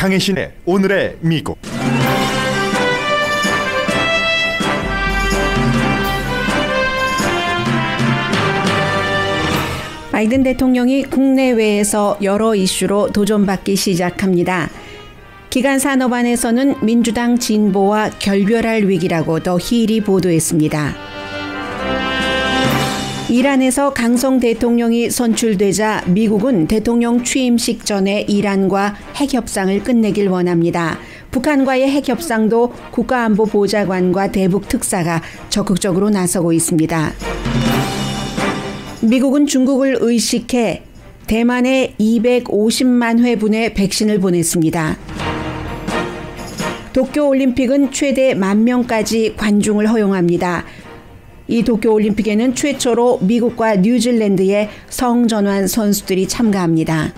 강혜신의 오늘의 미국. 바이든 대통령이 국내외에서 여러 이슈로 도전받기 시작합니다. 기간 산업안에서는 민주당 진보와 결별할 위기라고 더 힐이 보도했습니다. 이란에서 강성 대통령이 선출되자 미국은 대통령 취임식 전에 이란과 핵협상을 끝내길 원합니다. 북한과의 핵협상도 국가안보보좌관과 대북 특사가 적극적으로 나서고 있습니다. 미국은 중국을 의식해 대만에 250만 회분의 백신을 보냈습니다. 도쿄올림픽은 최대 10,000명까지 관중을 허용합니다. 이 도쿄올림픽에는 최초로 미국과 뉴질랜드의 성전환 선수들이 참가합니다.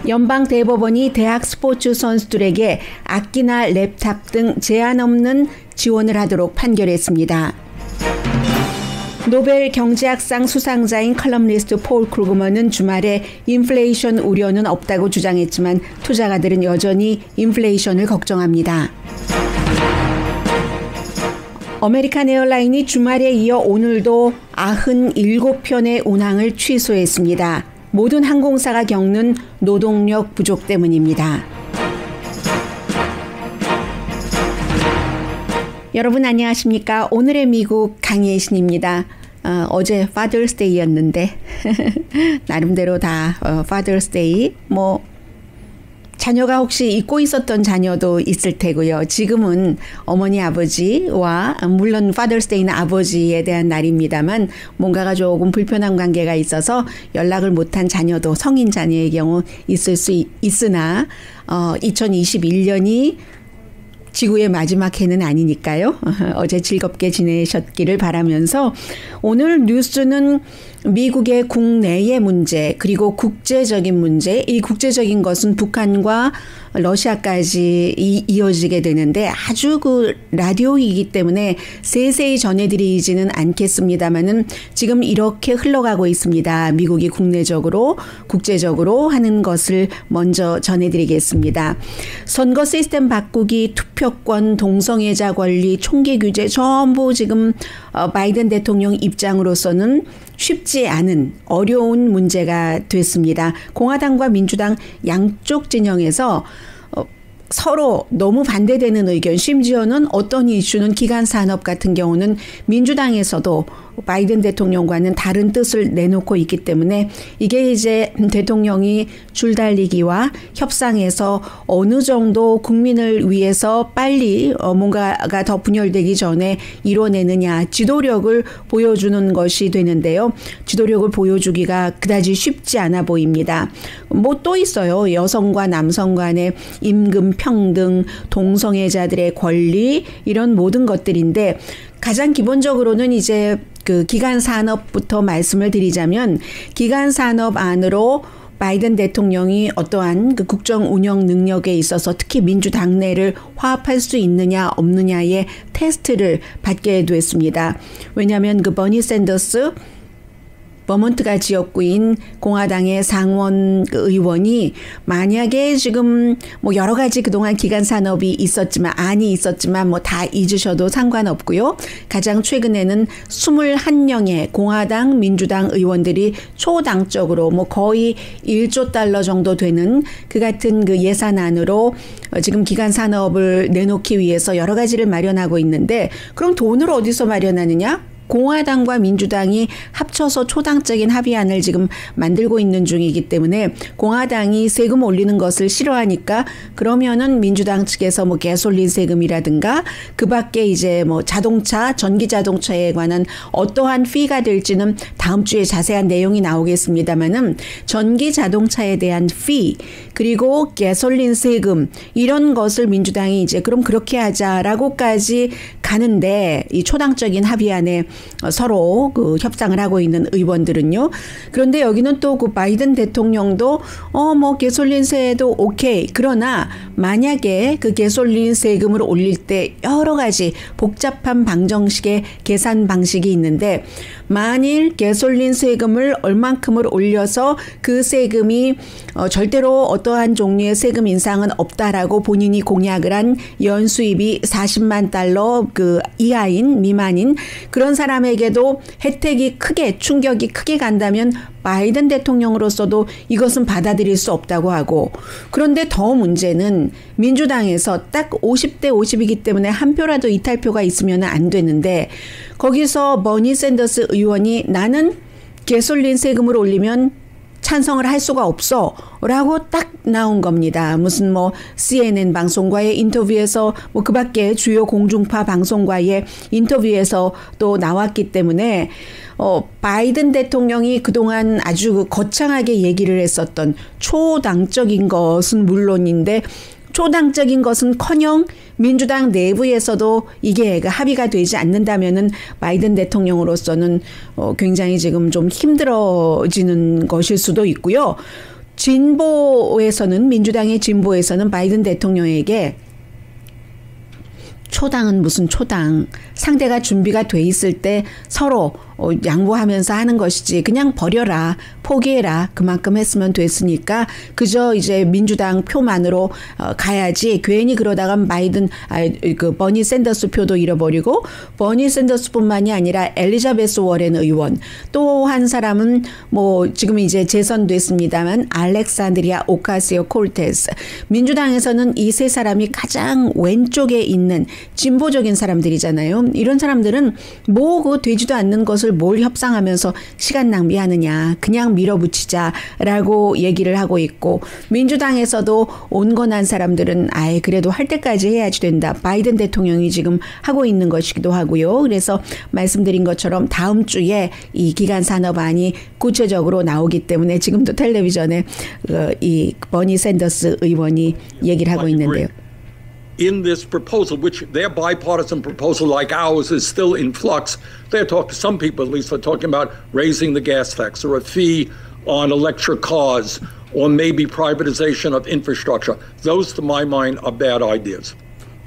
연방대법원이 대학 스포츠 선수들에게 악기나 랩탑 등 제한 없는 지원을 하도록 판결했습니다. 노벨 경제학상 수상자인 컬럼니스트 폴 크루그먼은 주말에 인플레이션 우려는 없다고 주장했지만 투자가들은 여전히 인플레이션을 걱정합니다. 아메리칸 에어라인이 주말에 이어 오늘도 97편의 운항을 취소했습니다. 모든 항공사가 겪는 노동력 부족 때문입니다. 여러분 안녕하십니까? 오늘의 미국 강혜신입니다. 어제 Father's Day였는데 나름대로 다 Father's Day 자녀가 혹시 잊고 있었던 자녀도 있을 테고요. 지금은 어머니 아버지와 물론 Father's Day는 아버지에 대한 날입니다만 뭔가가 조금 불편한 관계가 있어서 연락을 못한 자녀도 성인 자녀의 경우 있을 수 있으나 2021년이 지구의 마지막 해는 아니니까요. 어제 즐겁게 지내셨기를 바라면서 오늘 뉴스는 미국의 국내의 문제 그리고 국제적인 문제, 이 국제적인 것은 북한과 러시아까지 이어지게 되는데 아주 라디오이기 때문에 세세히 전해드리지는 않겠습니다만은 지금 이렇게 흘러가고 있습니다. 미국이 국내적으로 국제적으로 하는 것을 먼저 전해드리겠습니다. 선거 시스템 바꾸기, 투표권, 동성애자 권리, 총기 규제 전부 지금 바이든 대통령 입장으로서는 쉽지 않은 어려운 문제가 됐습니다. 공화당과 민주당 양쪽 진영에서 서로 너무 반대되는 의견, 심지어는 어떤 이슈는 기간 산업 같은 경우는 민주당에서도 바이든 대통령과는 다른 뜻을 내놓고 있기 때문에 이게 이제 대통령이 줄달리기와 협상에서 어느 정도 국민을 위해서 빨리 뭔가가 더 분열되기 전에 이뤄내느냐 지도력을 보여주는 것이 되는데요. 지도력을 보여주기가 그다지 쉽지 않아 보입니다. 또 있어요. 여성과 남성 간의 임금 평등, 동성애자들의 권리 이런 모든 것들인데 가장 기본적으로는 이제 기간 산업부터 말씀을 드리자면 기간 산업 안으로 바이든 대통령이 어떠한 국정 운영 능력에 있어서 특히 민주당 내를 화합할 수 있느냐 없느냐의 테스트를 받게 됐습니다. 왜냐하면 버니 샌더스 버몬트가 지역구인 공화당의 상원 의원이 만약에 지금 여러 가지 그동안 기간 산업이 있었지만 다 잊으셔도 상관없고요. 가장 최근에는 21명의 공화당 민주당 의원들이 초당적으로 거의 1조 달러 정도 되는 그 같은 예산안으로 지금 기간 산업을 내놓기 위해서 여러 가지를 마련하고 있는데 그럼 돈을 어디서 마련하느냐? 공화당과 민주당이 합쳐서 초당적인 합의안을 지금 만들고 있는 중이기 때문에 공화당이 세금 올리는 것을 싫어하니까 그러면은 민주당 측에서 가솔린 세금이라든가 그 밖에 이제 자동차, 전기 자동차에 관한 어떠한 피가 될지는 다음 주에 자세한 내용이 나오겠습니다만은 전기 자동차에 대한 피 그리고 가솔린 세금 이런 것을 민주당이 이제 그럼 그렇게 하자라고까지 가는데 이 초당적인 합의안에 서로 그 협상을 하고 있는 의원들은요. 그런데 여기는 또 그 바이든 대통령도 뭐 가솔린세도 오케이. 그러나 만약에 그 가솔린 세금을 올릴 때 여러 가지 복잡한 방정식의 계산 방식이 있는데 만일 가솔린 세금을 얼만큼을 올려서 그 세금이 절대로 어떠한 종류의 세금 인상은 없다라고 본인이 공약을 한 연수입이 40만 달러 그 이하인 미만인 그런 사람에게도 혜택이 크게 충격이 크게 간다면 바이든 대통령으로서도 이것은 받아들일 수 없다고 하고 그런데 더 문제는 민주당에서 딱 50대 50이기 때문에 한 표라도 이탈표가 있으면 안 되는데 거기서 버니 샌더스 의원이 나는 가솔린 세금을 올리면 찬성을 할 수가 없어 라고 딱 나온 겁니다. 무슨 뭐 CNN 방송과의 인터뷰에서 뭐 그 밖에 주요 공중파 방송과의 인터뷰에서 또 나왔기 때문에 바이든 대통령이 그동안 아주 거창하게 얘기를 했었던 초당적인 것은 물론인데 초당적인 것은커녕 민주당 내부에서도 이게 합의가 되지 않는다면은 바이든 대통령으로서는 굉장히 지금 좀 힘들어지는 것일 수도 있고요. 진보에서는 민주당의 진보에서는 바이든 대통령에게 초당은 무슨 초당 상대가 준비가 돼 있을 때 서로 양보하면서 하는 것이지 그냥 버려라 포기해라 그만큼 했으면 됐으니까 그저 이제 민주당 표만으로 가야지 괜히 그러다가 그 버니 샌더스 표도 잃어버리고 버니 샌더스뿐만이 아니라 엘리자베스 워렌 의원 또 한 사람은 뭐 지금 이제 재선됐습니다만 알렉산드리아 오카시오 콜테스 민주당에서는 이 세 사람이 가장 왼쪽에 있는 진보적인 사람들이잖아요. 이런 사람들은 뭐 그 되지도 않는 것을 뭘 협상하면서 시간 낭비하느냐 그냥 밀어붙이자라고 얘기를 하고 있고 민주당에서도 온건한 사람들은 아예 그래도 할 때까지 해야지 된다. 바이든 대통령이 지금 하고 있는 것이기도 하고요. 그래서 말씀드린 것처럼 다음 주에 이 기간 산업안이 구체적으로 나오기 때문에 지금도 텔레비전에 이 버니 샌더스 의원이 얘기를 하고 있는데요. In this proposal, which their bipartisan proposal like ours is still in flux, they're talking, some people at least are talking about raising the gas tax or a fee on electric cars or maybe privatization of infrastructure. Those, to my mind, are bad ideas.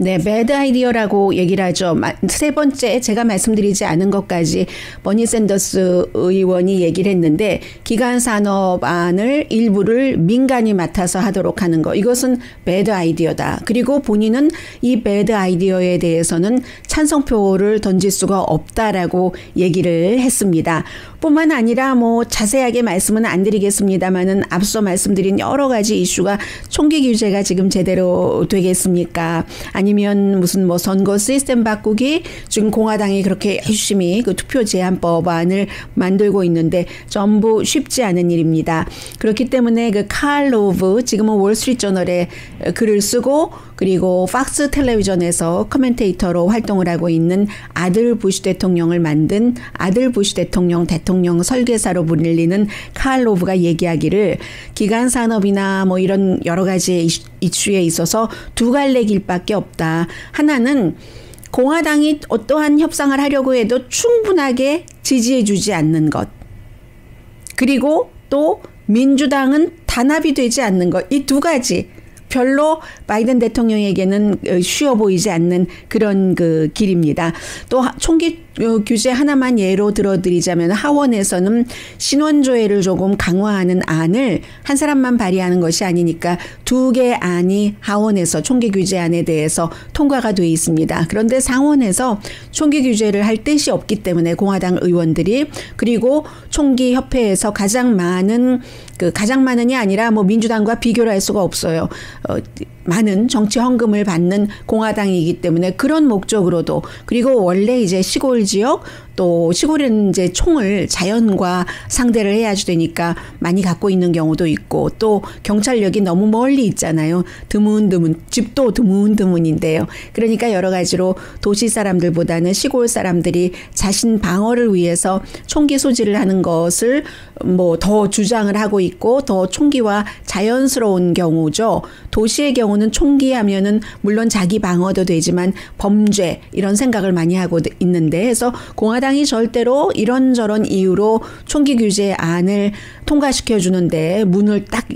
네, 배드 아이디어라고 얘기를 하죠. 세 번째 제가 말씀드리지 않은 것까지 버니 샌더스 의원이 얘기를 했는데 기간 산업안을 일부를 민간이 맡아서 하도록 하는 거. 이것은 배드 아이디어다. 그리고 본인은 이 배드 아이디어에 대해서는 찬성표를 던질 수가 없다라고 얘기를 했습니다. 뿐만 아니라 뭐 자세하게 말씀은 안 드리겠습니다만은 앞서 말씀드린 여러 가지 이슈가 총기 규제가 지금 제대로 되겠습니까? 아니면 무슨 뭐 선거 시스템 바꾸기 지금 공화당이 그렇게 열심히 그 투표 제한 법안을 만들고 있는데 전부 쉽지 않은 일입니다. 그렇기 때문에 그 칼 로브 지금은 월스트리트저널에 글을 쓰고 그리고 팍스 텔레비전에서 커멘테이터로 활동을 하고 있는 아들 부시 대통령을 만든 아들 부시 대통령 설계사로 불리는 칼 로브가 얘기하기를 기간 산업이나 뭐 이런 여러 가지 이슈에 있어서 두 갈래 길밖에 없다. 하나는 공화당이 어떠한 협상을 하려고 해도 충분하게 지지해 주지 않는 것. 그리고 또 민주당은 단합이 되지 않는 것. 이 두 가지. 별로 바이든 대통령에게는 쉬워 보이지 않는 그런 그 길입니다. 또 총기 규제 하나만 예로 들어드리자면 하원에서는 신원조회를 조금 강화하는 안을 한 사람만 발의하는 것이 아니니까 두 개 안이 하원에서 총기 규제안에 대해서 통과가 돼 있습니다. 그런데 상원에서 총기 규제를 할 뜻이 없기 때문에 공화당 의원들이 그리고 총기협회에서 가장 많은이 아니라 뭐 민주당과 비교를 할 수가 없어요. 많은 정치 헌금을 받는 공화당이기 때문에 그런 목적으로도 그리고 원래 이제 시골 지역 또 시골은 이제 총을 자연과 상대를 해야지 되니까 많이 갖고 있는 경우도 있고 또 경찰력이 너무 멀리 있잖아요. 드문드문 집도 드문드문인데요. 그러니까 여러 가지로 도시 사람들보다는 시골 사람들이 자신 방어를 위해서 총기 소지를 하는 것을 뭐 더 주장을 하고 있고 더 총기와 자연스러운 경우죠. 도시의 경우는 총기 하면은 물론 자기 방어도 되지만 범죄 이런 생각을 많이 하고 있는데 해서 공화당이 절대로 이런저런 이유로 총기 규제안을 통과시켜 주는데 문을 딱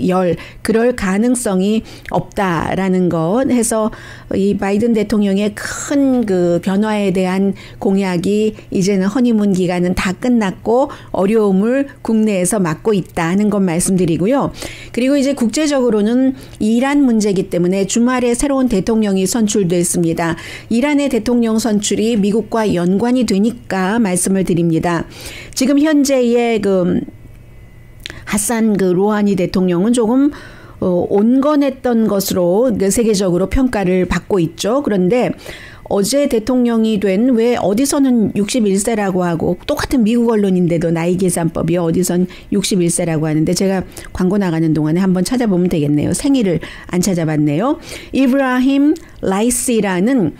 그럴 가능성이 없다라는 것 해서 이 바이든 대통령의 큰 그 변화에 대한 공약이 이제는 허니문 기간은 다 끝났고 어려움을 국내에서 맞고 있다 하는 것 말씀드리고요. 그리고 이제 국제적으로는 이란 문제이기 때문에 주말에 새로운 대통령이 선출됐습니다. 이란의 대통령 선출이 미국과 연관이 되니까 말씀을 드립니다. 지금 현재의 그 하산 그 로하니 대통령은 조금 온건했던 것으로 세계적으로 평가를 받고 있죠. 그런데 어제 대통령이 된 왜 어디서는 61세라고 하고 똑같은 미국 언론인데도 나이 계산법이 어디선 61세라고 하는데 제가 광고 나가는 동안에 한번 찾아보면 되겠네요. 생일을 안 찾아봤네요. 이브라힘 라이시라는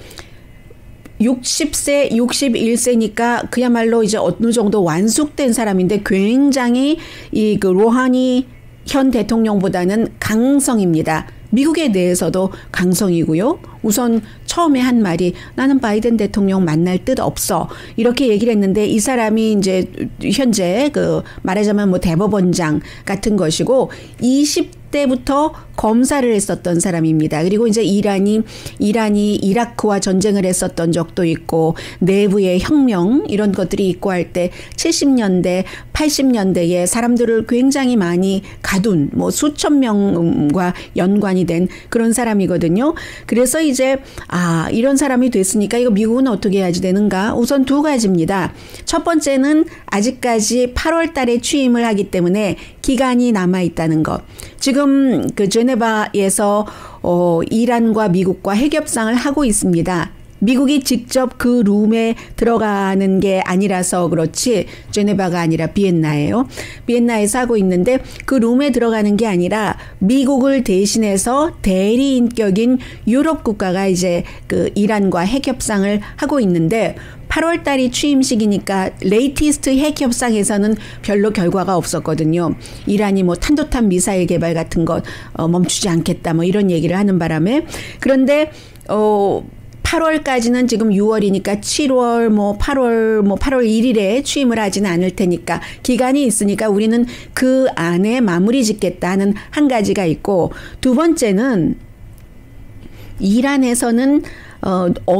60세, 61세니까 그야말로 이제 어느 정도 완숙된 사람인데 굉장히 이 그 로하니 현 대통령보다는 강성입니다. 미국에 대해서도 강성이고요. 우선 처음에 한 말이 나는 바이든 대통령 만날 뜻 없어. 이렇게 얘기를 했는데 이 사람이 이제 현재 그 말하자면 뭐 대법원장 같은 것이고 20대부터 검사를 했었던 사람입니다. 그리고 이제 이란이 이라크와 전쟁을 했었던 적도 있고 내부의 혁명 이런 것들이 있고 할 때 70년대, 80년대에 사람들을 굉장히 많이 가둔 뭐 수천 명과 연관이 된 그런 사람이거든요. 그래서 이제 이런 사람이 됐으니까 이거 미국은 어떻게 해야지 되는가? 우선 두 가지입니다. 첫 번째는 아직까지 8월 달에 취임을 하기 때문에 기간이 남아 있다는 것. 지금 그 제네바에서 이란과 미국과 핵협상을 하고 있습니다. 미국이 직접 그 룸에 들어가는 게 아니라서 그렇지 제네바가 아니라 비엔나예요. 비엔나에서 하고 있는데 그 룸에 들어가는 게 아니라 미국을 대신해서 대리인격인 유럽 국가가 이제 그 이란과 핵협상을 하고 있는데 8월 달이 취임식이니까 레이티스트 핵협상에서는 별로 결과가 없었거든요. 이란이 뭐 탄도탄 미사일 개발 같은 것 멈추지 않겠다 뭐 이런 얘기를 하는 바람에 그런데 8월까지는 지금 6월이니까 7월 8월 1일에 취임을 하지는 않을 테니까 기간이 있으니까 우리는 그 안에 마무리 짓겠다는 한 가지가 있고 두 번째는 이란에서는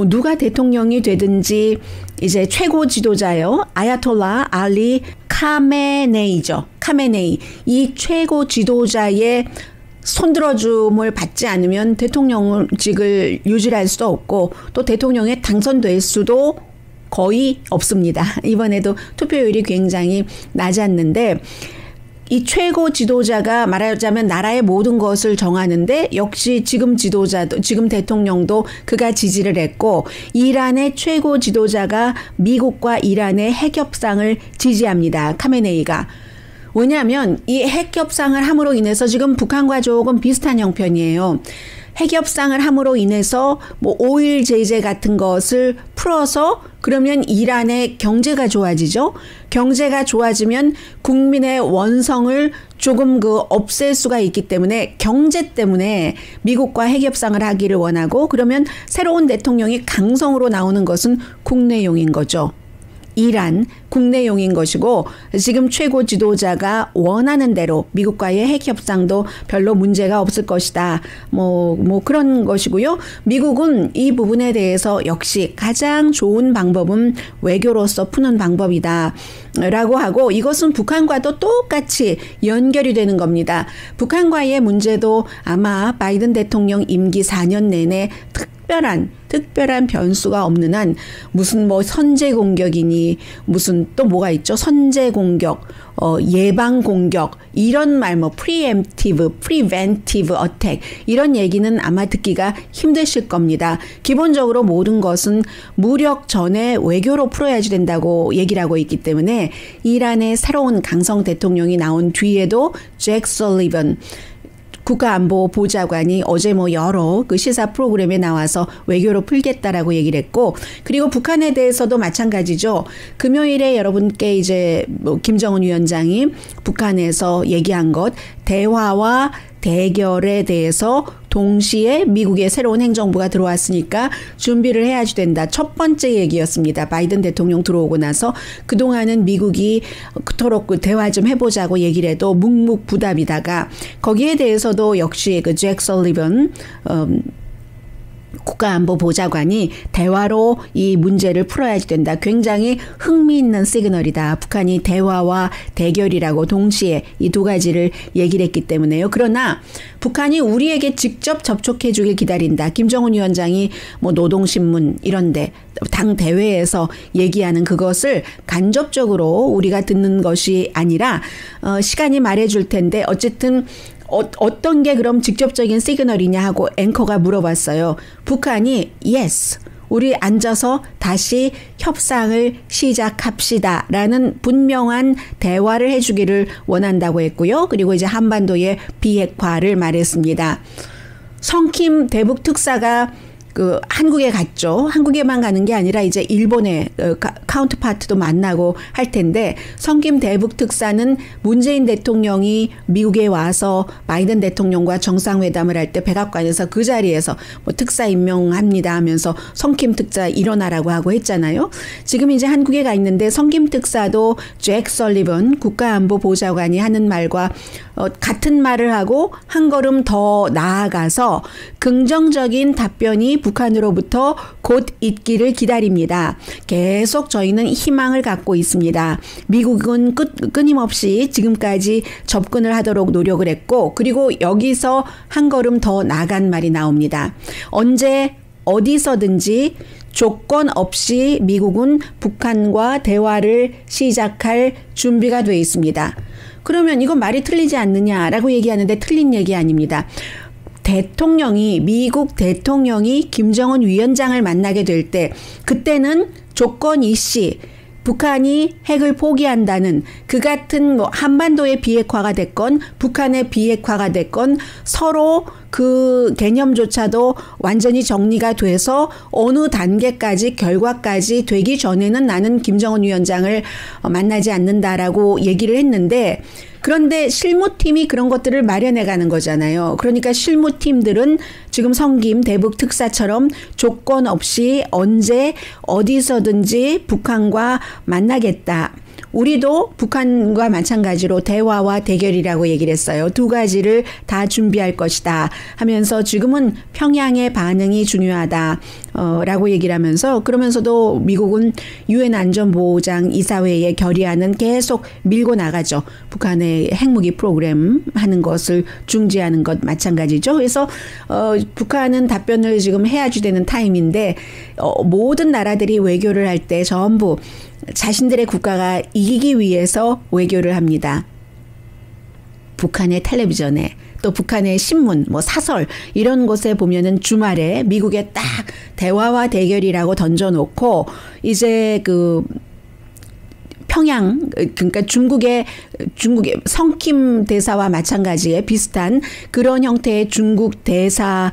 누가 대통령이 되든지 이제 최고 지도자요. 아야톨라 알리 카메네이죠. 카메네이. 이 최고 지도자의 손들어줌을 받지 않으면 대통령직을 유지할 수 없고 또 대통령에 당선될 수도 거의 없습니다. 이번에도 투표율이 굉장히 낮았는데 이 최고 지도자가 말하자면 나라의 모든 것을 정하는데 역시 지금 지도자도 지금 대통령도 그가 지지를 했고 이란의 최고 지도자가 미국과 이란의 핵협상을 지지합니다. 카메네이가. 왜냐하면 이 핵협상을 함으로 인해서 지금 북한과 조금 비슷한 형편이에요. 핵협상을 함으로 인해서 뭐 오일 제재 같은 것을 풀어서 그러면 이란의 경제가 좋아지죠. 경제가 좋아지면 국민의 원성을 조금 없앨 수가 있기 때문에 경제 때문에 미국과 핵협상을 하기를 원하고 그러면 새로운 대통령이 강성으로 나오는 것은 국내용인 거죠. 이란 국내용인 것이고 지금 최고 지도자가 원하는 대로 미국과의 핵협상도 별로 문제가 없을 것이다. 뭐 그런 것이고요. 미국은 이 부분에 대해서 역시 가장 좋은 방법은 외교로서 푸는 방법이다. 라고 하고 이것은 북한과도 똑같이 연결이 되는 겁니다. 북한과의 문제도 아마 바이든 대통령 임기 4년 내내 특별한 변수가 없는 한 무슨 선제 공격이니 무슨 또 뭐가 있죠? 선제 공격, 예방 공격, 이런 말, 뭐 preemptive, preventive attack, 이런 얘기는 아마 듣기가 힘드실 겁니다. 기본적으로 모든 것은 무력 전에 외교로 풀어야지 된다고 얘기를 하고 있기 때문에 이란의 새로운 강성 대통령이 나온 뒤에도 잭 설리번 국가안보보좌관이 어제 뭐 여러 그 시사 프로그램에 나와서 외교로 풀겠다라고 얘기를 했고, 그리고 북한에 대해서도 마찬가지죠. 금요일에 여러분께 이제 뭐 김정은 위원장이 북한에서 얘기한 것, 대화와 대결에 대해서 동시에 미국의 새로운 행정부가 들어왔으니까 준비를 해야지 된다. 첫 번째 얘기였습니다. 바이든 대통령 들어오고 나서 그동안은 미국이 그토록 그 대화 좀 해보자고 얘기를 해도 묵묵부답이다가 거기에 대해서도 역시 그 잭 설리번 국가안보보좌관이 대화로 이 문제를 풀어야지 된다. 굉장히 흥미있는 시그널이다. 북한이 대화와 대결이라고 동시에 이 두 가지를 얘기를 했기 때문에요. 그러나 북한이 우리에게 직접 접촉해 주길 기다린다. 김정은 위원장이 뭐 노동신문 이런데 당 대회에서 얘기하는 그것을 간접적으로 우리가 듣는 것이 아니라 시간이 말해줄 텐데 어쨌든 어떤 게 그럼 직접적인 시그널이냐 하고 앵커가 물어봤어요. 북한이 yes, 우리 앉아서 다시 협상을 시작합시다 라는 분명한 대화를 해주기를 원한다고 했고요. 그리고 이제 한반도의 비핵화를 말했습니다. 성킴 대북 특사가 그 한국에 갔죠. 한국에만 가는 게 아니라 이제 일본의 카운터파트도 만나고 할 텐데, 성김 대북 특사는 문재인 대통령이 미국에 와서 바이든 대통령과 정상회담을 할 때 백악관에서 그 자리에서 뭐 특사 임명합니다 하면서 성김 특사 일어나라고 하고 했잖아요. 지금 이제 한국에 가 있는데 성김 특사도 잭 설리번 국가안보보좌관이 하는 말과 같은 말을 하고 한 걸음 더 나아가서 긍정적인 답변이 북한으로부터 곧 있기를 기다립니다. 계속 저희는 희망을 갖고 있습니다. 미국은 끊임없이 지금까지 접근을 하도록 노력을 했고, 그리고 여기서 한 걸음 더 나간 말이 나옵니다. 언제 어디서든지 조건 없이 미국은 북한과 대화를 시작할 준비가 돼 있습니다. 그러면 이건 말이 틀리지 않느냐라고 얘기하는데 틀린 얘기 아닙니다. 미국 대통령이 김정은 위원장을 만나게 될 때 그때는 조건 이씨, 북한이 핵을 포기한다는 그 같은 뭐 한반도의 비핵화가 됐건 북한의 비핵화가 됐건 서로 그 개념조차도 완전히 정리가 돼서 어느 단계까지 결과까지 되기 전에는 나는 김정은 위원장을 만나지 않는다라고 얘기를 했는데, 그런데 실무팀이 그런 것들을 마련해 가는 거잖아요. 그러니까 실무팀들은 지금 성김 대북 특사처럼 조건 없이 언제 어디서든지 북한과 만나겠다. 우리도 북한과 마찬가지로 대화와 대결이라고 얘기를 했어요. 두 가지를 다 준비할 것이다 하면서 지금은 평양의 반응이 중요하다 라고 얘기를 하면서, 그러면서도 미국은 유엔 안전보장 이사회의 결의안은 계속 밀고 나가죠. 북한의 핵무기 프로그램 하는 것을 중지하는 것 마찬가지죠. 그래서 북한은 답변을 지금 해야지 되는 타임인데 모든 나라들이 외교를 할 때 전부 자신들의 국가가 이기기 위해서 외교를 합니다. 북한의 텔레비전에 또 북한의 신문, 뭐 사설 이런 곳에 보면은 주말에 미국에 딱 대화와 대결이라고 던져놓고 이제 그 평양, 그러니까 중국의 성킴 대사와 마찬가지의 비슷한 그런 형태의 중국 대사와의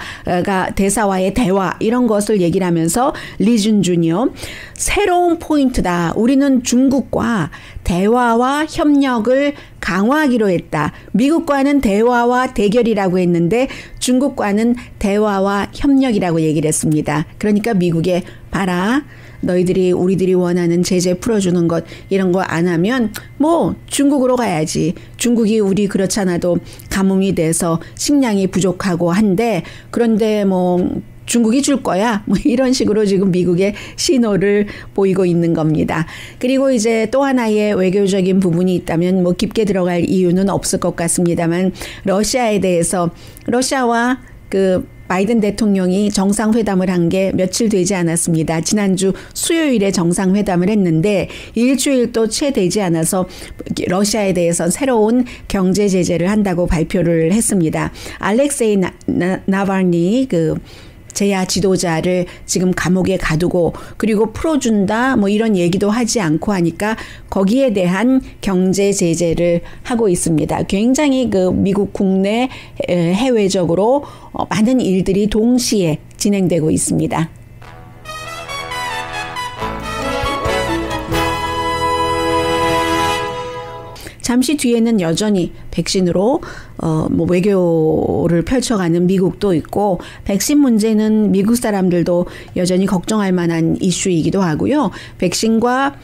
대화 이런 것을 얘기를 하면서 리준준이요. 새로운 포인트다. 우리는 중국과 대화와 협력을 강화하기로 했다. 미국과는 대화와 대결이라고 했는데 중국과는 대화와 협력이라고 얘기를 했습니다. 그러니까 미국에 봐라. 너희들이 우리들이 원하는 제재 풀어주는 것 이런 거 안 하면 뭐 중국으로 가야지. 중국이 우리 그렇잖아도 가뭄이 돼서 식량이 부족하고 한데 그런데 뭐 중국이 줄 거야. 뭐 이런 식으로 지금 미국의 신호를 보이고 있는 겁니다. 그리고 이제 또 하나의 외교적인 부분이 있다면 뭐 깊게 들어갈 이유는 없을 것 같습니다만 러시아에 대해서 러시아와 그 바이든 대통령이 정상회담을 한 게 며칠 되지 않았습니다. 지난주 수요일에 정상회담을 했는데 일주일도 채 되지 않아서 러시아에 대해서 새로운 경제 제재를 한다고 발표를 했습니다. 알렉세이 나발니 제야 지도자를 지금 감옥에 가두고 그리고 풀어준다 뭐 이런 얘기도 하지 않고 하니까 거기에 대한 경제 제재를 하고 있습니다. 굉장히 미국 국내 해외적으로 많은 일들이 동시에 진행되고 있습니다. 잠시 뒤에는 여전히 백신으로 외교를 펼쳐가는 미국도 있고 백신 문제는 미국 사람들도 여전히 걱정할 만한 이슈이기도 하고요. 백신과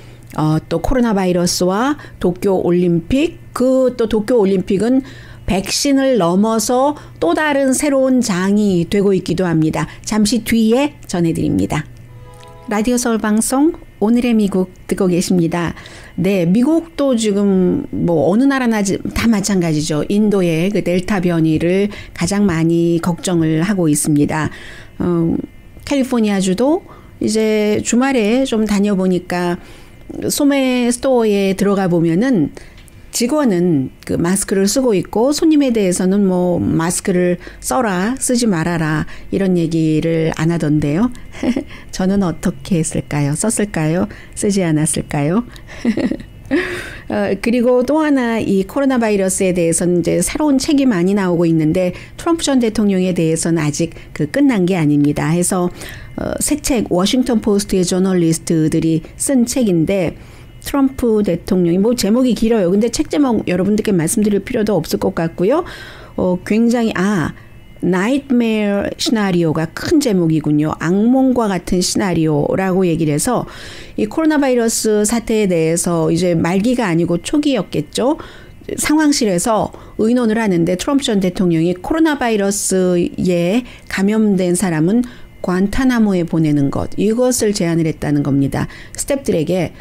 또 코로나 바이러스와 도쿄 올림픽 또 도쿄 올림픽은 백신을 넘어서 또 다른 새로운 장이 되고 있기도 합니다. 잠시 뒤에 전해드립니다. 라디오 서울 방송 오늘의 미국 듣고 계십니다. 네, 미국도 지금 어느 나라나 다 마찬가지죠. 인도의 델타 변이를 가장 많이 걱정을 하고 있습니다. 캘리포니아주도 이제 주말에 좀 다녀보니까 소매 스토어에 들어가 보면은 직원은 마스크를 쓰고 있고 손님에 대해서는 마스크를 써라, 쓰지 말아라 이런 얘기를 안 하던데요. 저는 어떻게 했을까요? 썼을까요? 쓰지 않았을까요? 그리고 또 하나 이 코로나 바이러스에 대해서는 이제 새로운 책이 많이 나오고 있는데 트럼프 전 대통령에 대해서는 아직 끝난 게 아닙니다. 해서 새 책 워싱턴 포스트의 저널리스트들이 쓴 책인데 트럼프 대통령이 제목이 길어요. 근데 책 제목 여러분들께 말씀드릴 필요도 없을 것 같고요. 굉장히 나이트메어 시나리오가 큰 제목이군요. 악몽과 같은 시나리오라고 얘기를 해서 이 코로나 바이러스 사태에 대해서 이제 말기가 아니고 초기였겠죠. 상황실에서 의논을 하는데 트럼프 전 대통령이 코로나 바이러스에 감염된 사람은 관타나모에 보내는 것 이것을 제안을 했다는 겁니다. 스태프들에게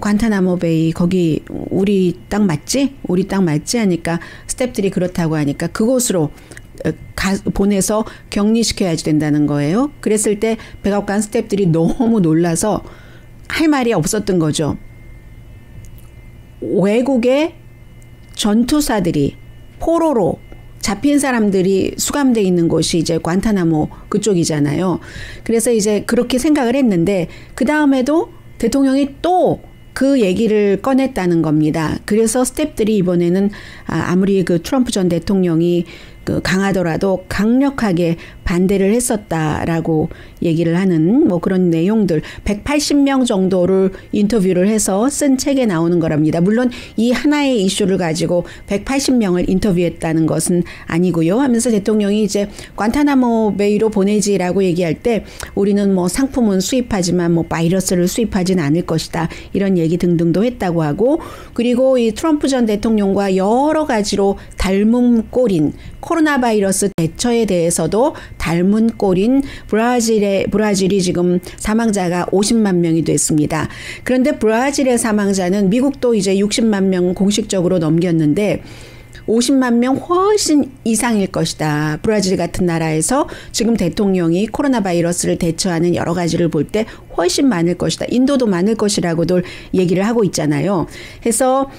관타나모 베이 거기 우리 땅 맞지? 우리 땅 맞지? 하니까 스태프들이 그렇다고 하니까 그곳으로 보내서 격리시켜야지 된다는 거예요. 그랬을 때 백악관 스태프들이 너무 놀라서 할 말이 없었던 거죠. 외국의 전투사들이 포로로 잡힌 사람들이 수감돼 있는 곳이 이제 관타나모 그쪽이잖아요. 그래서 이제 그렇게 생각을 했는데 그 다음에도 대통령이 또 그 얘기를 꺼냈다는 겁니다. 그래서 스태프들이 이번에는 아무리 트럼프 전 대통령이 강하더라도 강력하게 반대를 했었다라고 얘기를 하는 그런 내용들 180명 정도를 인터뷰를 해서 쓴 책에 나오는 거랍니다. 물론 이 하나의 이슈를 가지고 180명을 인터뷰했다는 것은 아니고요. 하면서 대통령이 이제 관타나모 베이로 보내지라고 얘기할 때 우리는 상품은 수입하지만 바이러스를 수입하지는 않을 것이다. 이런 얘기 등등도 했다고 하고 그리고 이 트럼프 전 대통령과 여러 가지로 닮은 꼴인 코로나 바이러스 대처에 대해서도 닮은 꼴인 브라질이 지금 사망자가 50만 명이 됐습니다. 그런데 브라질의 사망자는 미국도 이제 60만 명 공식적으로 넘겼는데 50만 명 훨씬 이상일 것이다. 브라질 같은 나라에서 지금 대통령이 코로나 바이러스를 대처하는 여러 가지를 볼 때 훨씬 많을 것이다. 인도도 많을 것이라고도 얘기를 하고 있잖아요. 해서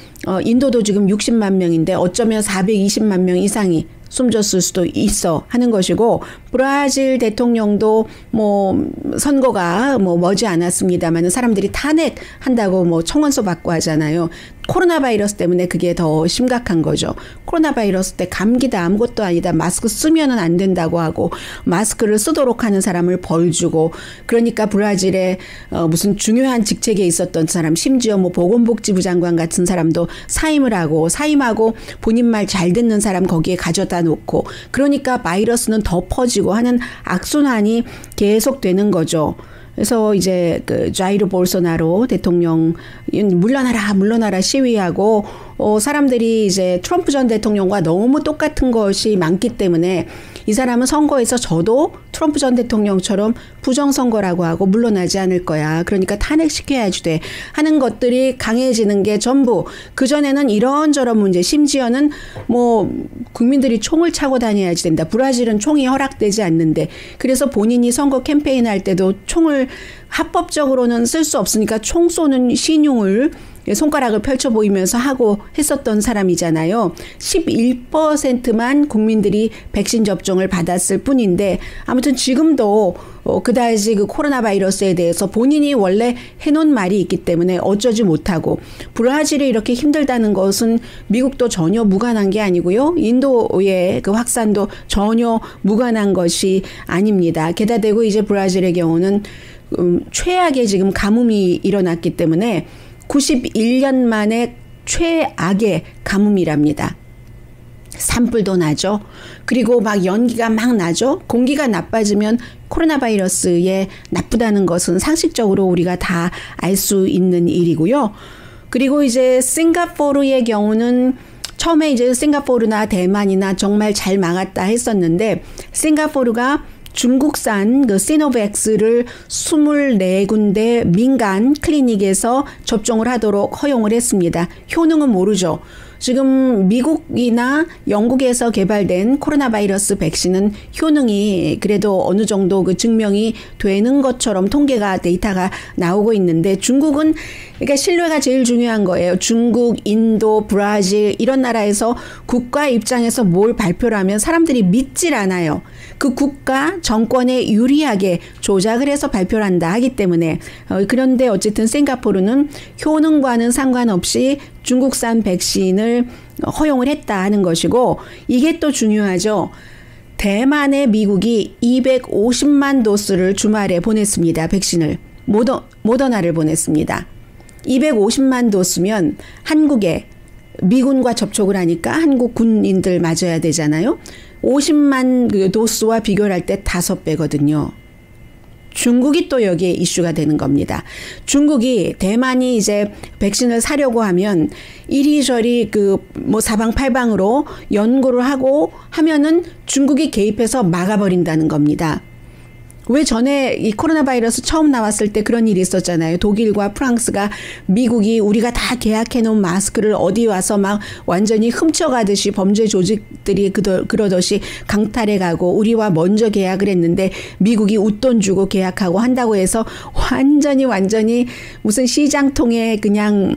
인도도 지금 60만 명인데 어쩌면 420만 명 이상이 숨졌을 수도 있어 하는 것이고 브라질 대통령도 선거가 머지 않았습니다만 사람들이 탄핵한다고 청원서 받고 하잖아요. 코로나 바이러스 때문에 그게 더 심각한 거죠. 코로나 바이러스 때 감기다 아무것도 아니다. 마스크 쓰면은 안 된다고 하고 마스크를 쓰도록 하는 사람을 벌 주고 그러니까 브라질에 무슨 중요한 직책에 있었던 사람 심지어 보건복지부 장관 같은 사람도 사임하고 본인 말 잘 듣는 사람 거기에 가져다 놓고 그러니까 바이러스는 더 퍼지고 하는 악순환이 계속되는 거죠. 그래서 이제 자이르 볼소나로 대통령 물러나라 시위하고 사람들이 이제 트럼프 전 대통령과 너무 똑같은 것이 많기 때문에 이 사람은 선거에서 져도 트럼프 전 대통령처럼 부정선거라고 하고 물러나지 않을 거야. 그러니까 탄핵시켜야지 돼 하는 것들이 강해지는 게 전부, 그전에는 이런저런 문제, 심지어는 뭐 국민들이 총을 차고 다녀야지 된다. 브라질은 총이 허락되지 않는데, 그래서 본인이 선거 캠페인 할 때도 총을 합법적으로는 쓸 수 없으니까 총 쏘는 신용을 손가락을 펼쳐 보이면서 하고 했었던 사람이잖아요. 11%만 국민들이 백신 접종을 받았을 뿐인데, 아무튼 지금도 그다지 그 코로나 바이러스에 대해서 본인이 원래 해놓은 말이 있기 때문에 어쩌지 못하고, 브라질이 이렇게 힘들다는 것은 미국도 전혀 무관한 게 아니고요. 인도의 그 확산도 전혀 무관한 것이 아닙니다. 게다 대고 이제 브라질의 경우는 최악의 지금 가뭄이 일어났기 때문에 91년 만에 최악의 가뭄이랍니다. 산불도 나죠. 그리고 막 연기가 막 나죠. 공기가 나빠지면 코로나 바이러스에 나쁘다는 것은 상식적으로 우리가 다 알 수 있는 일이고요. 그리고 이제 싱가포르의 경우는 처음에 이제 싱가포르나 대만이나 정말 잘 막았다 했었는데, 싱가포르가 중국산 그 시노백스를 24군데 민간 클리닉에서 접종을 하도록 허용을 했습니다. 효능은 모르죠. 지금 미국이나 영국에서 개발된 코로나 바이러스 백신은 효능이 그래도 어느 정도 그 증명이 되는 것처럼 통계가, 데이터가 나오고 있는데, 중국은 그러니까 신뢰가 제일 중요한 거예요. 중국, 인도, 브라질 이런 나라에서 국가 입장에서 뭘 발표를 하면 사람들이 믿질 않아요. 그 국가 정권에 유리하게 조작을 해서 발표를 한다 하기 때문에. 그런데 어쨌든 싱가포르는 효능과는 상관없이 중국산 백신을 허용을 했다 하는 것이고, 이게 또 중요하죠. 대만에 미국이 250만 도스를 주말에 보냈습니다. 백신을. 모더나를 보냈습니다. 250만 도스면 한국에 미군과 접촉을 하니까 한국 군인들 맞아야 되잖아요. 50만 그 도스와 비교를 할 때 5배거든요. 중국이 또 여기에 이슈가 되는 겁니다. 중국이 대만이 이제 백신을 사려고 하면 이리저리 그 뭐 사방팔방으로 연구를 하고 하면은 중국이 개입해서 막아버린다는 겁니다. 왜 전에 이 코로나 바이러스 처음 나왔을 때 그런 일이 있었잖아요. 독일과 프랑스가 미국이 우리가 다 계약해 놓은 마스크를 어디 와서 막 완전히 훔쳐가듯이 범죄 조직들이 그러듯이 강탈해 가고 우리와 먼저 계약을 했는데 미국이 웃돈 주고 계약하고 한다고 해서 완전히 무슨 시장통에 그냥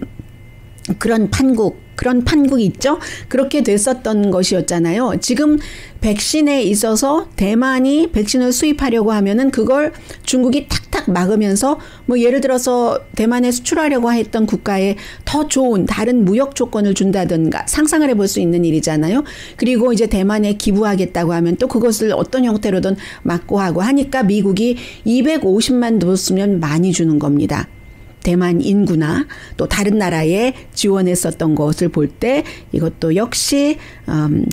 그런 판국이 있죠. 그렇게 됐었던 것이었잖아요. 지금 백신에 있어서 대만이 백신을 수입하려고 하면은 그걸 중국이 탁탁 막으면서 뭐 예를 들어서 대만에 수출하려고 했던 국가에 더 좋은 다른 무역 조건을 준다든가 상상을 해볼 수 있는 일이잖아요. 그리고 이제 대만에 기부하겠다고 하면 또 그것을 어떤 형태로든 막고 하고 하니까 미국이 250만 도스면 많이 주는 겁니다. 대만 인구나 또 다른 나라에 지원했었던 것을 볼 때 이것도 역시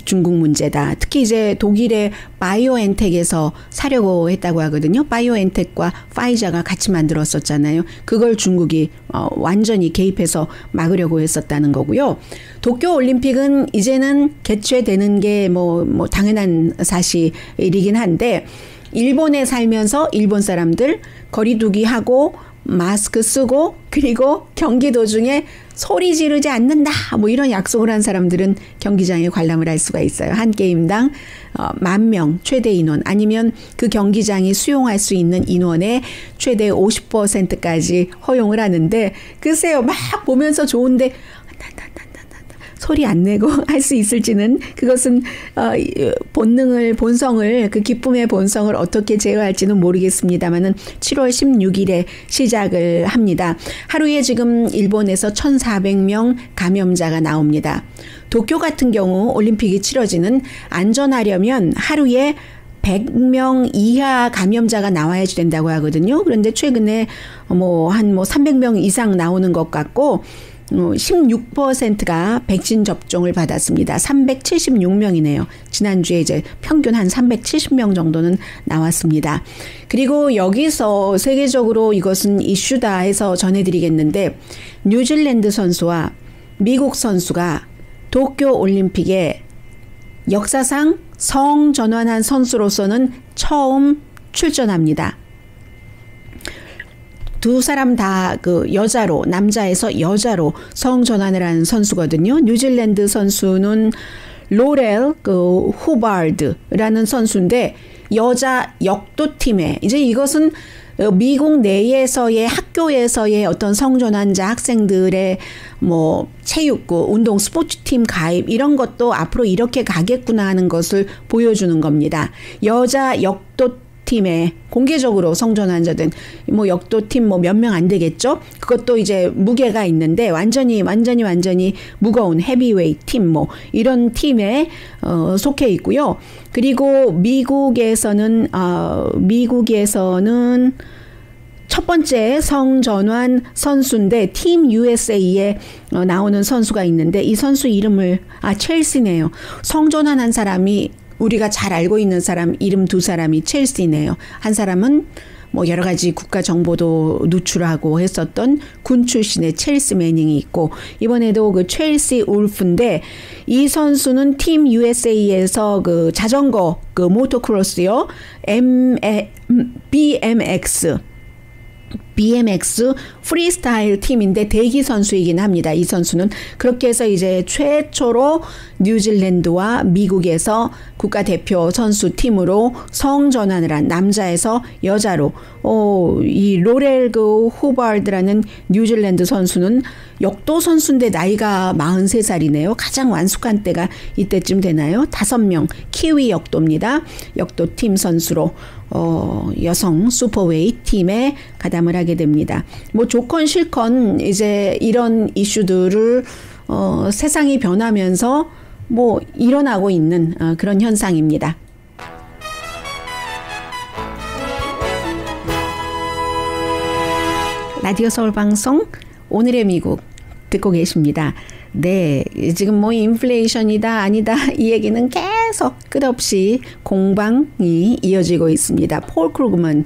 중국 문제다. 특히 이제 독일의 바이오엔텍에서 사려고 했다고 하거든요. 바이오엔텍과 파이자가 같이 만들었었잖아요. 그걸 중국이 완전히 개입해서 막으려고 했었다는 거고요. 도쿄올림픽은 이제는 개최되는 게 뭐 당연한 사실이긴 한데, 일본에 살면서 일본 사람들 거리두기 하고 마스크 쓰고 그리고 경기 도중에 소리 지르지 않는다 뭐 이런 약속을 한 사람들은 경기장에 관람을 할 수가 있어요. 한 게임당 10,000명 최대 인원, 아니면 그 경기장이 수용할 수 있는 인원의 최대 50%까지 허용을 하는데, 글쎄요 막 보면서 좋은데 소리 안 내고 할 수 있을지는, 그것은 본성을, 그 기쁨의 본성을 어떻게 제어할지는 모르겠습니다만은 7월 16일에 시작을 합니다. 하루에 지금 일본에서 1,400명 감염자가 나옵니다. 도쿄 같은 경우 올림픽이 치러지는 안전하려면 하루에 100명 이하 감염자가 나와야지 된다고 하거든요. 그런데 최근에 한 300명 이상 나오는 것 같고, 16%가 백신 접종을 받았습니다. 376명이네요. 지난주에 이제 평균 한 370명 정도는 나왔습니다. 그리고 여기서 세계적으로 이것은 이슈다 해서 전해드리겠는데, 뉴질랜드 선수와 미국 선수가 도쿄 올림픽에 역사상 성전환한 선수로서는 처음 출전합니다. 두 사람 다 그 여자로, 남자에서 여자로 성전환을 한 선수거든요. 뉴질랜드 선수는 로렐 후바르드라는 선수인데 여자 역도팀에, 이제 이것은 미국 내에서의 학교에서의 어떤 성전환자 학생들의 뭐 체육부, 운동 스포츠팀 가입 이런 것도 앞으로 이렇게 가겠구나 하는 것을 보여주는 겁니다. 여자 역도팀에 공개적으로 성전환자된 뭐 역도팀 뭐 몇 명 안 되겠죠? 그것도 이제 무게가 있는데 완전히 무거운 헤비웨이트 팀 뭐 이런 팀에 속해 있고요. 그리고 미국에서는 첫 번째 성전환 선수인데 팀 USA에 나오는 선수가 있는데 이 선수 이름을 첼시네요. 성전환한 사람이 우리가 잘 알고 있는 사람 이름 두 사람이 첼시네요. 한 사람은 뭐 여러 가지 국가 정보도 누출하고 했었던 군 출신의 첼시 매닝이 있고 이번에도 그 첼시 울프인데 이 선수는 팀 USA에서 그 자전거 그 모토크로스요. BMX 프리스타일 팀인데 대기 선수이긴 합니다. 이 선수는 그렇게 해서 이제 최초로 뉴질랜드와 미국에서 국가대표 선수팀으로 성전환을 한 남자에서 여자로 이 로렐 후바르드라는 뉴질랜드 선수는 역도 선수인데 나이가 43살이네요. 가장 완숙한 때가 이때쯤 되나요? 5명 키위 역도입니다. 역도팀 선수로 여성 슈퍼웨이트 팀에 가담을 하게 됩니다. 뭐 좋건 싫건 이제 이런 이슈들을 세상이 변하면서 뭐 일어나고 있는 그런 현상입니다. 라디오 서울 방송 오늘의 미국 듣고 계십니다. 네, 지금 뭐 인플레이션이다 아니다 이 얘기는 계속 끝없이 공방이 이어지고 있습니다. 폴 크루그먼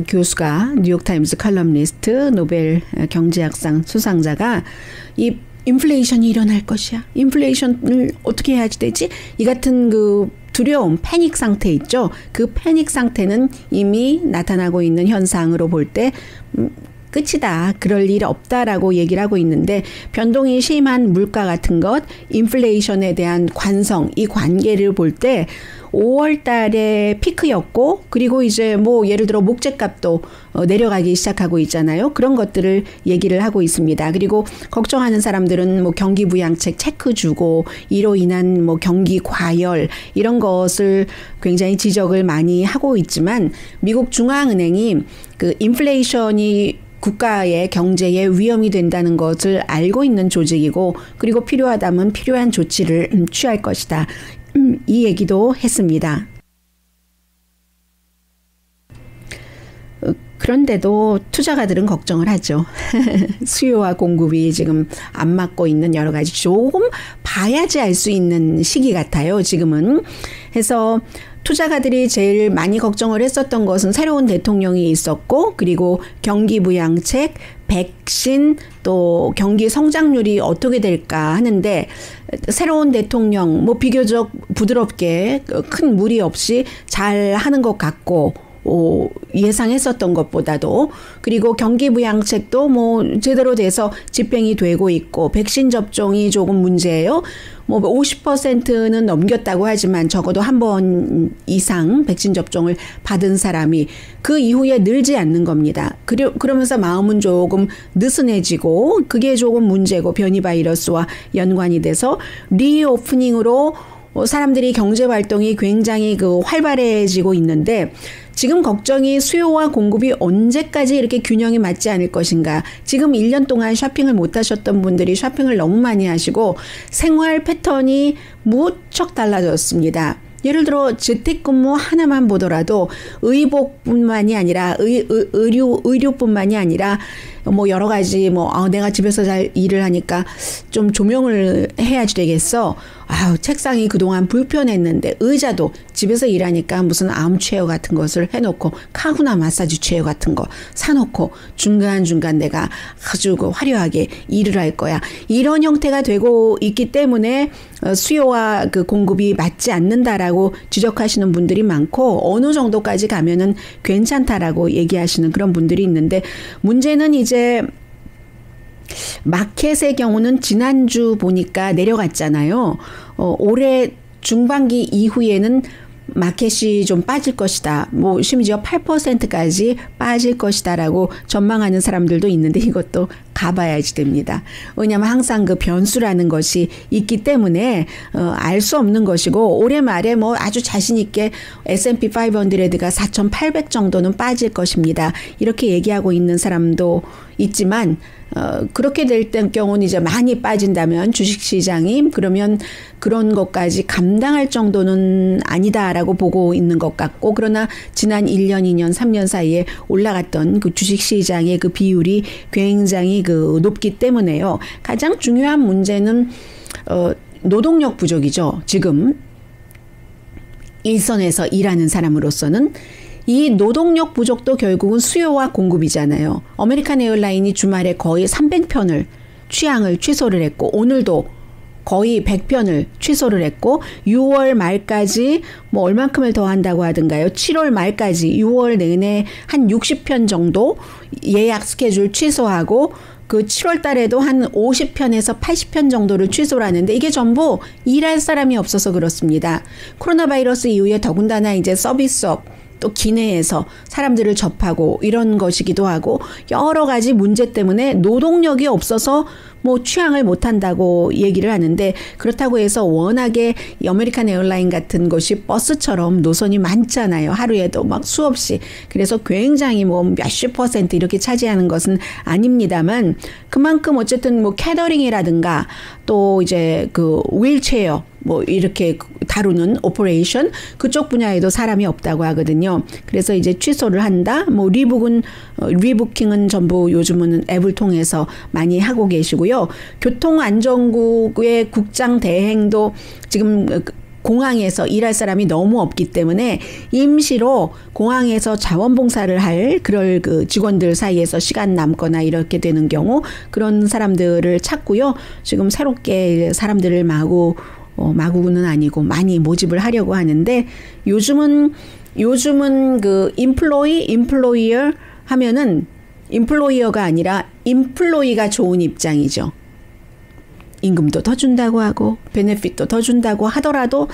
교수가 뉴욕타임스 칼럼니스트 노벨 경제학상 수상자가 이 인플레이션이 일어날 것이야. 인플레이션을 어떻게 해야지 되지? 이 같은 그 두려움, 패닉 상태 있죠. 그 패닉 상태는 이미 나타나고 있는 현상으로 볼 때 끝이다. 그럴 일 없다라고 얘기를 하고 있는데 변동이 심한 물가 같은 것, 인플레이션에 대한 관성, 이 관계를 볼 때 5월 달에 피크였고 그리고 이제 뭐 예를 들어 목재값도 내려가기 시작하고 있잖아요. 그런 것들을 얘기를 하고 있습니다. 그리고 걱정하는 사람들은 뭐 경기 부양책 체크 주고 이로 인한 뭐 경기 과열 이런 것을 굉장히 지적을 많이 하고 있지만 미국 중앙은행이 그 인플레이션이 국가의 경제에 위험이 된다는 것을 알고 있는 조직이고 그리고 필요하다면 필요한 조치를 취할 것이다. 이 얘기도 했습니다. 그런데도 투자가들은 걱정을 하죠. 수요와 공급이 지금 안 맞고 있는 여러 가지 조금 봐야지 알 수 있는 시기 같아요. 지금은. 해서 투자가들이 제일 많이 걱정을 했었던 것은 새로운 대통령이 있었고 그리고 경기 부양책, 백신 또 경기 성장률이 어떻게 될까 하는데 새로운 대통령 뭐 비교적 부드럽게 큰 무리 없이 잘 하는 것 같고 예상했었던 것보다도 그리고 경기 부양책도 뭐 제대로 돼서 집행이 되고 있고 백신 접종이 조금 문제예요. 뭐 50%는 넘겼다고 하지만 적어도 한 번 이상 백신 접종을 받은 사람이 그 이후에 늘지 않는 겁니다. 그러면서 마음은 조금 느슨해지고 그게 조금 문제고 변이 바이러스와 연관이 돼서 리오프닝으로 사람들이 경제 활동이 굉장히 활발해지고 있는데 지금 걱정이 수요와 공급이 언제까지 이렇게 균형이 맞지 않을 것인가. 지금 1년 동안 쇼핑을 못 하셨던 분들이 쇼핑을 너무 많이 하시고 생활 패턴이 무척 달라졌습니다. 예를 들어 재택근무 하나만 보더라도 의복뿐만이 아니라 의료뿐만이 아니라 뭐 여러 가지 내가 집에서 잘 일을 하니까 좀 조명을 해야지 되겠어. 아우, 책상이 그동안 불편했는데 의자도 집에서 일하니까 무슨 아움체어 같은 것을 해놓고 카구나 마사지 체어 같은 거 사놓고 중간중간 내가 아주 화려하게 일을 할 거야. 이런 형태가 되고 있기 때문에 수요와 그 공급이 맞지 않는다라고 지적하시는 분들이 많고 어느 정도까지 가면은 괜찮다라고 얘기하시는 그런 분들이 있는데 문제는 이제 마켓의 경우는 지난주 보니까 내려갔잖아요. 올해 중반기 이후에는 마켓이 좀 빠질 것이다. 뭐 심지어 8%까지 빠질 것이다라고 전망하는 사람들도 있는데 이것도 가봐야지 됩니다. 왜냐하면 항상 그 변수라는 것이 있기 때문에 알 수 없는 것이고 올해 말에 뭐 아주 자신 있게 S&P 500가 4,800 정도는 빠질 것입니다. 이렇게 얘기하고 있는 사람도 있지만 그렇게 될 경우는 이제 많이 빠진다면 주식시장이 그러면 그런 것까지 감당할 정도는 아니다라고 보고 있는 것 같고 그러나 지난 1년, 2년, 3년 사이에 올라갔던 그 주식시장의 그 비율이 굉장히 그 높기 때문에요. 가장 중요한 문제는 노동력 부족이죠. 지금 일선에서 일하는 사람으로서는 이 노동력 부족도 결국은 수요와 공급이잖아요. 아메리칸 에어라인이 주말에 거의 300편을 취항을 취소를 했고 오늘도 거의 100편을 취소를 했고 6월 말까지 뭐 얼만큼을 더 한다고 하던가요. 7월 말까지 6월 내내 한 60편 정도 예약 스케줄 취소하고 그 7월 달에도 한 50편에서 80편 정도를 취소를 하는데 이게 전부 일할 사람이 없어서 그렇습니다. 코로나 바이러스 이후에 더군다나 이제 서비스업 또 기내에서 사람들을 접하고 이런 것이기도 하고 여러 가지 문제 때문에 노동력이 없어서 뭐 취항을 못한다고 얘기를 하는데 그렇다고 해서 워낙에 아메리칸 에어라인 같은 것이 버스처럼 노선이 많잖아요. 하루에도 막 수없이. 그래서 굉장히 뭐 몇십 % 이렇게 차지하는 것은 아닙니다만 그만큼 어쨌든 뭐 캐더링이라든가 또 이제 그 휠체어 뭐 이렇게 다루는 오퍼레이션 그쪽 분야에도 사람이 없다고 하거든요. 그래서 이제 취소를 한다. 뭐 리부킹은 전부 요즘은 앱을 통해서 많이 하고 계시고요. 교통안전국의 국장 대행도 지금 공항에서 일할 사람이 너무 없기 때문에 임시로 공항에서 자원봉사를 할 그럴 그 직원들 사이에서 시간 남거나 이렇게 되는 경우 그런 사람들을 찾고요. 지금 새롭게 사람들을 마구는 아니고 많이 모집을 하려고 하는데 요즘은 그 임플로이어 하면은 임플로이어가 아니라 임플로이가 좋은 입장이죠. 임금도 더 준다고 하고 베네핏도 더 준다고 하더라도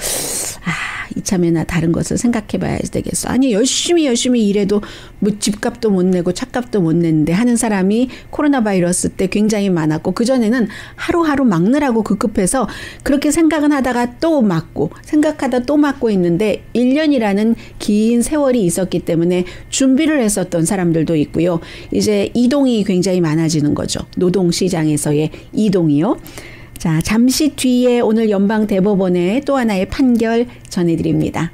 이참에나 다른 것을 생각해 봐야 되겠어. 아니 열심히 일해도 뭐 집값도 못 내고 차값도 못 내는데 하는 사람이 코로나 바이러스 때 굉장히 많았고 그전에는 하루하루 막느라고 급급해서 그렇게 생각은 하다가 또 막고 생각하다 또 막고 있는데 1년이라는 긴 세월이 있었기 때문에 준비를 했었던 사람들도 있고요. 이제 이동이 굉장히 많아지는 거죠. 노동시장에서의 이동이요. 자, 잠시 뒤에 오늘 연방대법원의 또 하나의 판결 전해드립니다.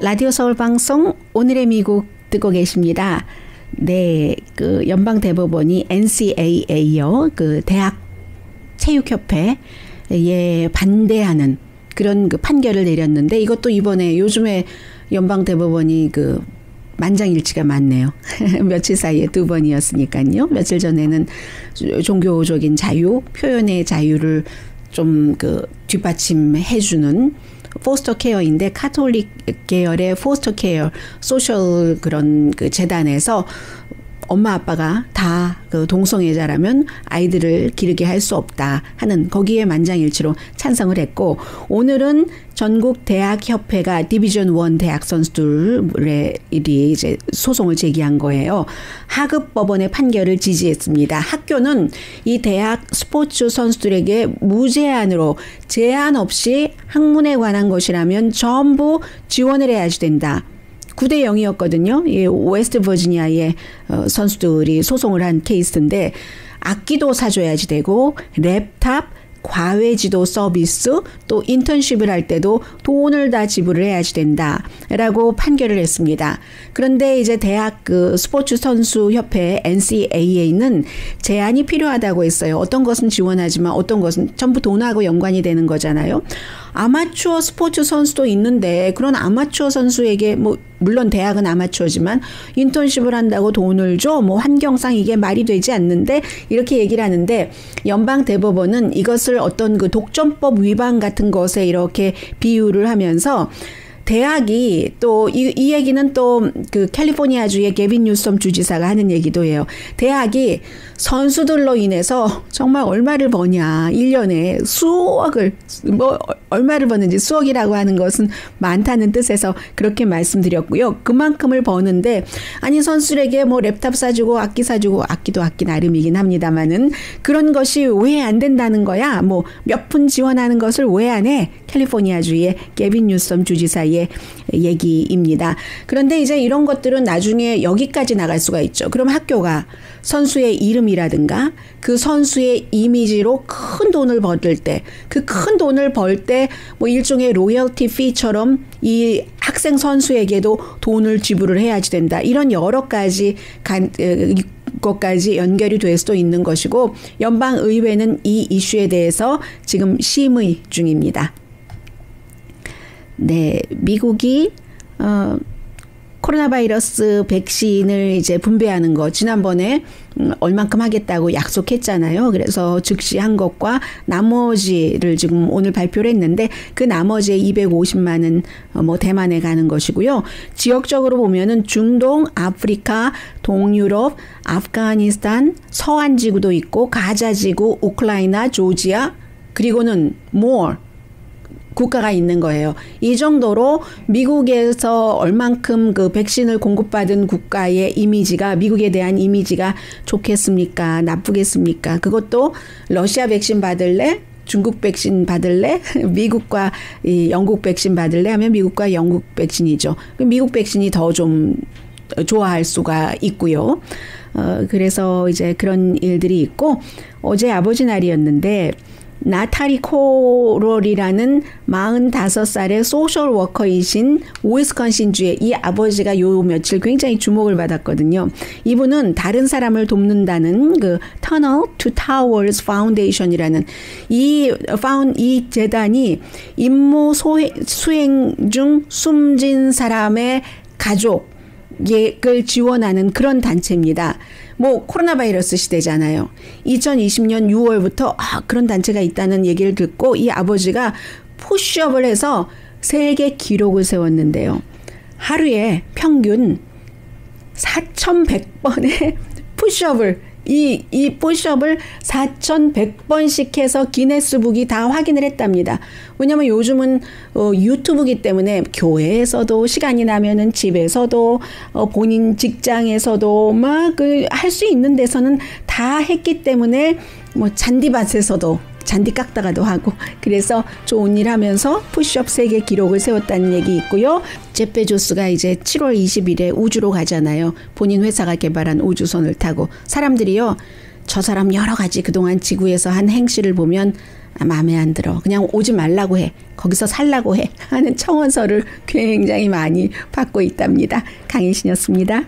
라디오 서울 방송 오늘의 미국 듣고 계십니다. 네, 그 연방대법원이 NCAA요, 그 대학 체육협회에 반대하는 그런 그 판결을 내렸는데 이것도 이번에 요즘에 연방대법원이 그 만장일치가 많네요. 며칠 사이에 2번이었으니까요. 며칠 전에는 종교적인 자유, 표현의 자유를 좀 그 뒷받침해주는 포스터 케어인데 카톨릭 계열의 포스터 케어 소셜 그런 그 재단에서 엄마 아빠가 다 그 동성애자라면 아이들을 기르게 할 수 없다 하는 거기에 만장일치로 찬성을 했고 오늘은 전국 대학협회가 디비전 1 대학 선수들의 이제 소송을 제기한 거예요. 하급 법원의 판결을 지지했습니다. 학교는 이 대학 스포츠 선수들에게 무제한으로 제한 없이 학문에 관한 것이라면 전부 지원을 해야지 된다. 9대 0이었거든요. 이 웨스트 버지니아의 선수들이 소송을 한 케이스인데 악기도 사줘야지 되고 랩탑, 과외지도 서비스 또 인턴십을 할 때도 돈을 다 지불을 해야지 된다라고 판결을 했습니다. 그런데 이제 대학 그 스포츠 선수 협회 NCAA는 제한이 필요하다고 했어요. 어떤 것은 지원하지만 어떤 것은 전부 돈하고 연관이 되는 거잖아요. 아마추어 스포츠 선수도 있는데 그런 아마추어 선수에게 뭐 물론 대학은 아마추어지만 인턴십을 한다고 돈을 줘? 뭐 환경상 이게 말이 되지 않는데 이렇게 얘기를 하는데 연방 대법원은 이것을 어떤 그 독점법 위반 같은 것에 이렇게 비유를 하면서 대학이 또 이 얘기는 또 그 캘리포니아주의 게빈 뉴섬 주지사가 하는 얘기도 해요. 대학이 선수들로 인해서 정말 얼마를 버냐. 1년에 수억을 뭐 얼마를 버는지 수억이라고 하는 것은 많다는 뜻에서 그렇게 말씀드렸고요. 그만큼을 버는데 아니 선수에게 뭐 랩탑 사주고 악기 사주고 악기도 악기 나름이긴 합니다만은 그런 것이 왜 안 된다는 거야. 뭐 몇 푼 지원하는 것을 왜 안 해. 캘리포니아주의 게빈 뉴섬 주지사의 얘기입니다. 그런데 이제 이런 것들은 나중에 여기까지 나갈 수가 있죠. 그럼 학교가 선수의 이름이라든가 그 선수의 이미지로 큰 돈을 벌 때 그 큰 돈을 벌 때 뭐 일종의 로열티 피처럼 이 학생 선수에게도 돈을 지불을 해야지 된다. 이런 여러 가지 것까지 연결이 될 수도 있는 것이고 연방의회는 이 이슈에 대해서 지금 심의 중입니다. 네, 미국이 코로나 바이러스 백신을 이제 분배하는 거 지난번에 얼만큼 하겠다고 약속했잖아요. 그래서 즉시 한 것과 나머지를 지금 오늘 발표를 했는데 그 나머지의 250만은 뭐 대만에 가는 것이고요. 지역적으로 보면은 중동, 아프리카, 동유럽, 아프가니스탄, 서한지구도 있고 가자지구, 우크라이나, 조지아 그리고는 more 국가가 있는 거예요. 이 정도로 미국에서 얼만큼 그 백신을 공급받은 국가의 이미지가 미국에 대한 이미지가 좋겠습니까? 나쁘겠습니까? 그것도 러시아 백신 받을래? 중국 백신 받을래? 미국과 이 영국 백신 받을래? 하면 미국과 영국 백신이죠. 미국 백신이 더 좀 좋아할 수가 있고요. 그래서 이제 그런 일들이 있고 어제 아버지 날이었는데 나타리 코럴이라는 45살의 소셜 워커이신 위스콘신주의 이 아버지가 요 며칠 굉장히 주목을 받았거든요. 이분은 다른 사람을 돕는다는 그 Tunnel to Towers Foundation이라는 이 재단이 임무 수행 중 숨진 사람의 가족을 지원하는 그런 단체입니다. 뭐 코로나 바이러스 시대잖아요. 2020년 6월부터 그런 단체가 있다는 얘기를 듣고 이 아버지가 푸시업을 해서 세계 기록을 세웠는데요. 하루에 평균 4,100번의 푸시업을 이 푸시업을 4,100번씩 해서 기네스북이 다 확인을 했답니다. 왜냐하면 요즘은 유튜브기 때문에 교회에서도 시간이 나면은 집에서도 본인 직장에서도 막 할 수 있는 데서는 다 했기 때문에 뭐 잔디밭에서도 잔디 깎다가도 하고 그래서 좋은 일 하면서 푸시업 세계 기록을 세웠다는 얘기 있고요. 제프 베조스가 이제 7월 20일에 우주로 가잖아요. 본인 회사가 개발한 우주선을 타고 사람들이요. 저 사람 여러 가지 그동안 지구에서 한 행실을 보면 마음에 안 들어. 그냥 오지 말라고 해. 거기서 살라고 해. 하는 청원서를 굉장히 많이 받고 있답니다. 강혜신이었습니다.